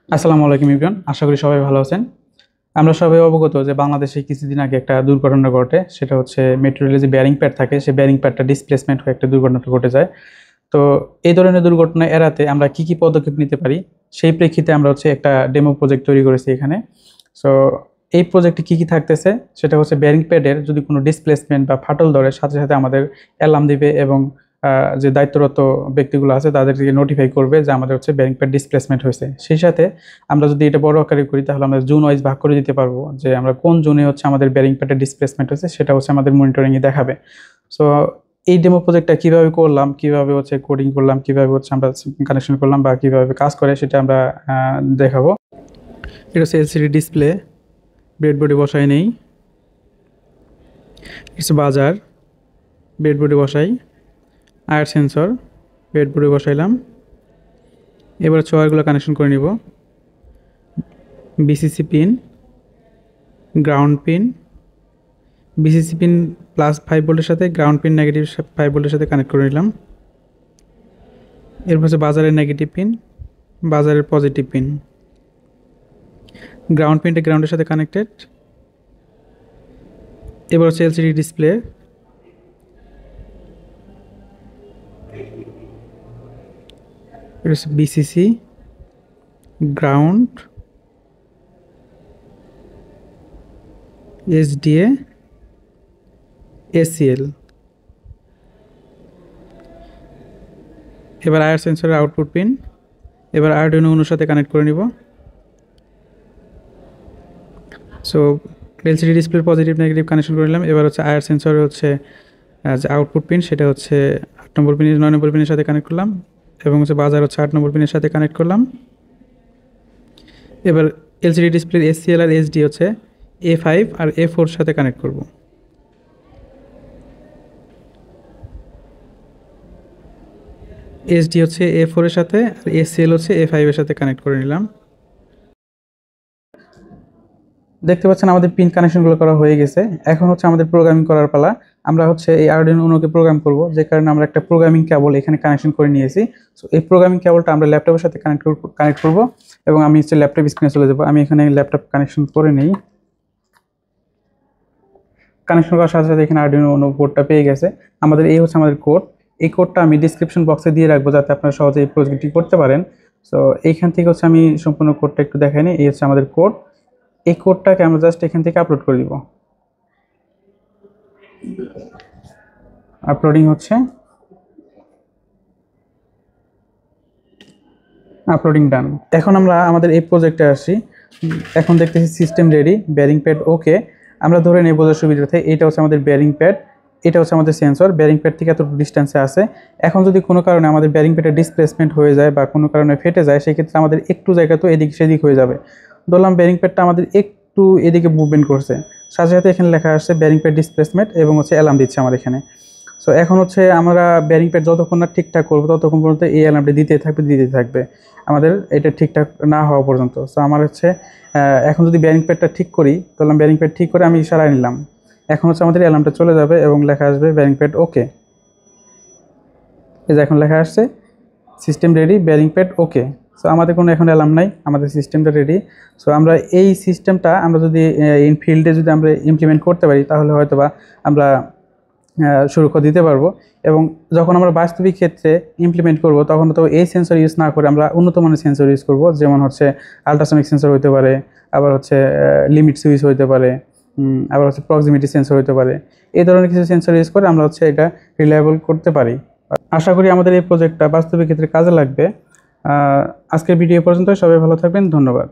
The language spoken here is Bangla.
আসসালামু আলাইকুম ইমরান, আশা করি সবাই ভালো আছেন। আমরা সবাই অবগত যে বাংলাদেশে কিছুদিন আগে একটা দুর্ঘটনা ঘটে, সেটা হচ্ছে মেট্রো রেলে যে ব্যারিং প্যাড থাকে সেই ব্যারিং প্যাডটা ডিসপ্লেসমেন্ট হয়ে একটা দুর্ঘটনা ঘটে যায়। তো এই ধরনের দুর্ঘটনা এড়াতে আমরা কি কি পদক্ষেপ নিতে পারি সেই প্রেক্ষিতে আমরা হচ্ছে একটা ডেমো প্রজেক্ট তৈরি করেছি এখানে। সো এই প্রজেক্টে কি কি থাকতেছে সেটা হচ্ছে ব্যারিং প্যাডের যদি কোনো ডিসপ্লেসমেন্ট বা ফাটল ধরে সাথে সাথে আমাদের অ্যালার্ম দিবে এবং যে দায়িত্বরত ব্যক্তিগুলো আছে তাদেরকে নোটিফাই করবে যে আমাদের হচ্ছে ব্যারিং প্যাড ডিসপ্লেসমেন্ট হয়েছে। সেই সাথে আমরা যদি এটা বড় আকারে করি তাহলে আমরা জোন ওয়াইজ ভাগ করে দিতে পারবো যে আমরা কোন জোনে হচ্ছে আমাদের ব্যারিং প্যাডের ডিসপ্লেসমেন্ট হয়েছে সেটা হচ্ছে আমাদের মনিটরিংয়ে দেখাবে। সো এই ডেমো প্রজেক্টটা কিভাবে করলাম, কিভাবে হচ্ছে কোডিং করলাম, কিভাবে হচ্ছে আমরা কানেকশন করলাম বা কিভাবে কাজ করে সেটা আমরা দেখাবো। এটা হচ্ছে এলসিডি ডিসপ্লে, ব্রেডবোর্ডে বসাই নেই। এটা বাজার, ব্রেডবোর্ডে বসাই। আয়ার সেন্সর ব্রেডবোর্ডে বসাইলাম। এবার ওয়্যারগুলো কানেকশন করে নিব। BCC pin, ground pin, BCC pin +5 ভোল্টের সাথে গ্রাউন্ড পিন -5 ভোল্টের সাথে কানেক্ট করে নিলাম। এরপর হচ্ছে বাজারের নেগেটিভ পিন, বাজারের পজিটিভ পিন। গ্রাউন্ড পিনটা গ্রাউন্ডের সাথে কানেক্টেড। এবার হচ্ছে LCD display, VCC, ground, SDA, SCL. এবার আয়ার সেন্সরের আউটপুট পিন, এবার আরডুইনো উনোর সাথে কানেক্ট করে নিব। সো এলসিডি ডিসপ্লের পজিটিভ নেগেটিভ কানেকশন করে নিলাম। এবার হচ্ছে আয়ার সেন্সরের হচ্ছে যে আউটপুট পিন সেটা হচ্ছে 8 নম্বর পিন 9 নম্বর পিনের সাথে কানেক্ট করলাম এবং হচ্ছে বাজার হচ্ছে 8 নম্বর পিনের সাথে কানেক্ট করলাম। এবার এলসিডি ডিসপ্লের এসসিএল আর এসডি হচ্ছে A5 আর A4 সাথে কানেক্ট করব। এসডি হচ্ছে A4 এর সাথে আর এসসিএল হচ্ছে A5 এর সাথে কানেক্ট করে নিলাম। দেখতে পাচ্ছেন আমাদের পিন কানেকশনগুলো করা হয়ে গেছে। এখন হচ্ছে আমাদের প্রোগ্রামিং করার পালা। আমরা হচ্ছে এই আরডুইনো উনোকে প্রোগ্রাম করব, যে কারণে আমরা একটা প্রোগ্রামিং কেবল এখানে কানেকশন করে নিয়েছি। সো এই প্রোগ্রামিং কেবলটা আমরা ল্যাপটপের সাথে কানেক্ট করব এবং আমি হচ্ছে ল্যাপটপ স্ক্রিনে চলে যাব। আমি এখানে ল্যাপটপ কানেকশন করে নেই। কানেকশন করার সাথে সাথে এখানে আরডুইনো উনো কোডটা পেয়ে গেছে। আমাদের এই হচ্ছে আমাদের কোড। এই কোডটা আমি ডিসক্রিপশন বক্সে দিয়ে রাখবো যাতে আপনারা সহজে এই প্রজেক্টটি করতে পারেন। সো এইখান থেকে হচ্ছে আমি সম্পূর্ণ কোডটা একটু দেখাই নিই। এই হচ্ছে আমাদের কোড। এই কোডটাকে আমরা জাস্ট এখান থেকে আপলোড করে দিব। আপলোডিং হচ্ছে, আপলোডিং ডান। এখন আমরা আমাদের এই প্রজেক্টে আসি। এখন দেখতেছি সিস্টেম রেডি, ব্যারিং প্যাড ওকে। আমরা ধরে নেই বোঝার সুবিধার্থে এটা হচ্ছে আমাদের ব্যারিং প্যাড, এটা হচ্ছে আমাদের সেন্সর। ব্যারিং প্যাড থেকে এতটুকু ডিস্টেন্সে আছে। এখন যদি কোনো কারণে আমাদের ব্যারিং প্যাডের ডিসপ্লেসমেন্ট হয়ে যায় বা কোনো কারণে ফেটে যায় সেক্ষেত্রে আমাদের একটু জায়গা তো এদিক সেদিক হয়ে যাবে। ধরলাম ব্যারিং প্যাডটা আমাদের একটু এদিকে মুভমেন্ট করছে, সাথে সাথে এখানে লেখা আসছে ব্যারিং প্যাড ডিসপ্লেসমেন্ট এবং হচ্ছে অ্যালার্ম দিচ্ছে আমার এখানে। সো এখন হচ্ছে আমরা ব্যারিং প্যাড যতক্ষণ না ঠিকঠাক করবো ততক্ষণ পর্যন্ত এই অ্যালার্মটি দিতে থাকবে আমাদের এটা ঠিকঠাক না হওয়া পর্যন্ত। সো আমার হচ্ছে এখন যদি ব্যারিং প্যাডটা ঠিক করি তাহলে ব্যারিং প্যাড ঠিক করে আমি সারাই নিলাম। এখন হচ্ছে আমাদের অ্যালার্মটা চলে যাবে এবং লেখা আসবে ব্যারিং প্যাড ওকে। এই যে এখন লেখা আসছে সিস্টেম রেডি, ব্যারিং প্যাড ওকে। সো আমাদের কোনো এখন অ্যালার্ম নাই, আমাদের সিস্টেমটা রেডি। সো আমরা এই সিস্টেমটা আমরা যদি ইন ফিল্ডে যদি আমরা ইমপ্লিমেন্ট করতে পারি তাহলে হয়তো বা আমরা সুরক্ষা দিতে পারবো। এবং যখন আমরা বাস্তবিক ক্ষেত্রে ইমপ্লিমেন্ট করব তখন তো এই সেন্সর ইউজ না করে আমরা উন্নত মানের সেন্সর ইউজ করব, যেমন হচ্ছে আল্ট্রাসনিক সেন্সর হতে পারে, আবার হচ্ছে লিমিট সুইচ হতে পারে, আবার হচ্ছে প্রক্সিমিটি সেন্সর হতে পারে। এই ধরনের কিছু সেন্সর ইউজ করে আমরা হচ্ছে এটা রিলায়েবল করতে পারি। আশা করি আমাদের এই প্রজেক্টটা বাস্তবিক ক্ষেত্রে কাজে লাগবে। আজকের ভিডিও পর্যন্ত, সবাই ভালো থাকবেন, ধন্যবাদ।